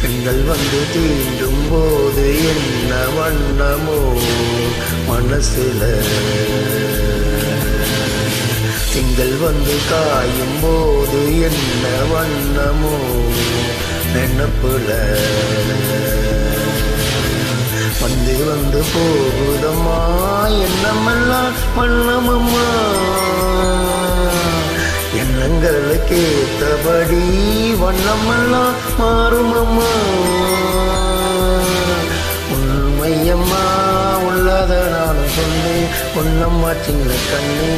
பெண்கள் வந்து தீண்டும் போது என்ன வண்ணமோ மனசுல, திங்கள் வந்து காயும் போது என்ன வண்ணமோ நினப்புல, வந்து வந்து போகுதம்மா எண்ணமெல்லாம் வண்ணமம்மா, எண்ணங்களுக்கு ஏற்றபடி வண்ணமெல்லாம் மாறுமம்மா. உண்மையம்மா உள்ளத நானும் சொன்னேன் பொன்னம்மா சின்ன கண்ணே,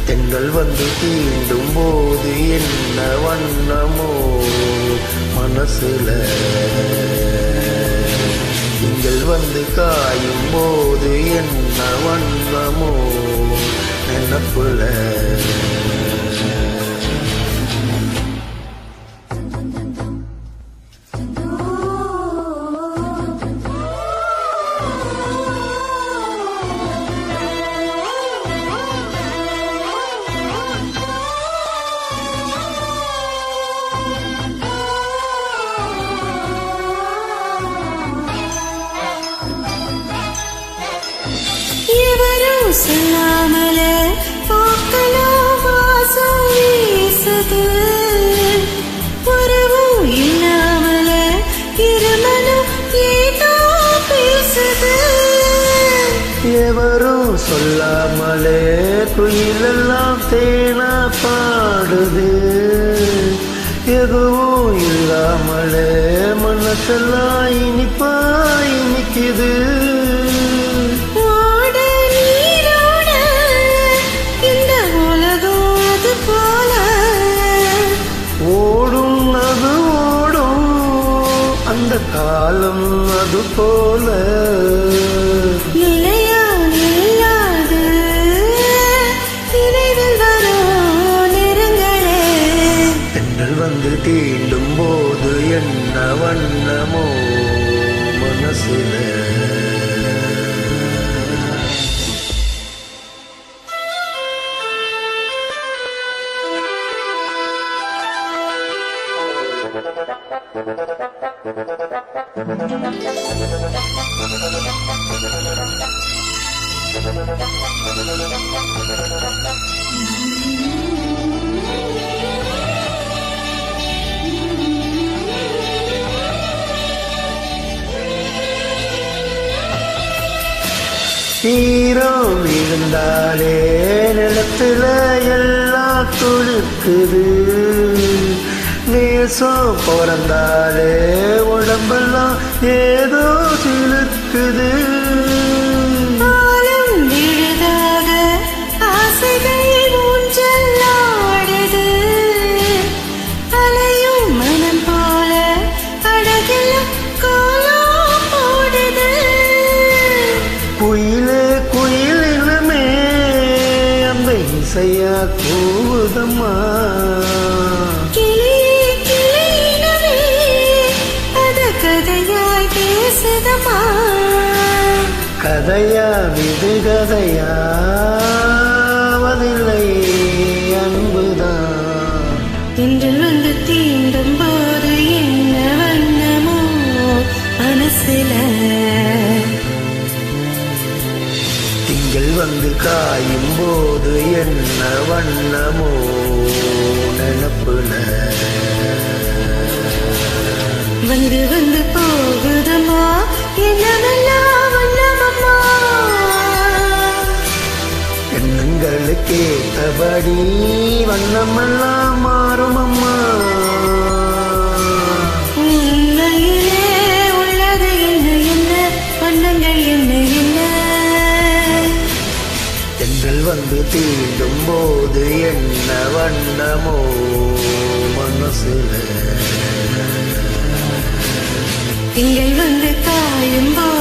தெங்கள் வந்து தீண்டும் போது என்ன வண்ணமோ மனசுல, திங்கள் வந்து காயும் போது என்ன வண்ணமோ நினப்புல. சொல்லாமல போக்கலோ வாசம் வீசுது, உறவும் இல்லாமல இருமனும் ஏதோ பேசுது. எவரும் சொல்லாமலே குயிலெல்லாம் தேனா பாடுது, எதுவும் இல்லாமலே மனசெல்லாம் இனிப்பா இனிக்குது. அந்த காலம் அது போல நிலையாது நினைவில் வரும் நிறங்களே, தென்றல் வந்து தீண்டும் போது என்ன வண்ணமோ மனசுல. தீரம் விழுந்தாலே நிலத்துல எல்லாம் துளுக்குது, நேசம் பிறந்தாலே உடம்பெல்லாம் ஏதோ சிலுக்குது. குயிலே குயிலிலுமே அந்த இசையா கூவுதம்மா, கதையாய் பேசுதம்மா, கதையா விது கதையாவதில்லை அன்புதான். தென்றல் வந்து தீண்டும் போது என்ன வண்ணமோ மனசுல, திங்கள் வந்து காயும் போது என்ன வண்ணமோ நினப்புல, வந்து வந்து போகுதம்மா என்னமெல்லாம் வண்ணமம்மா, எண்ணங்களுக்கு ஏற்றபடி வண்ணமெல்லாம் மாறுமம்மா. உண்மையிலே உள்ளது என்ன என்ன வண்ணங்கள் என்ன என்ன, தென்றல் வந்து தீண்டும் போது என்ன வண்ணமோ மனசுல. திங்கள் வந்து காயும் போது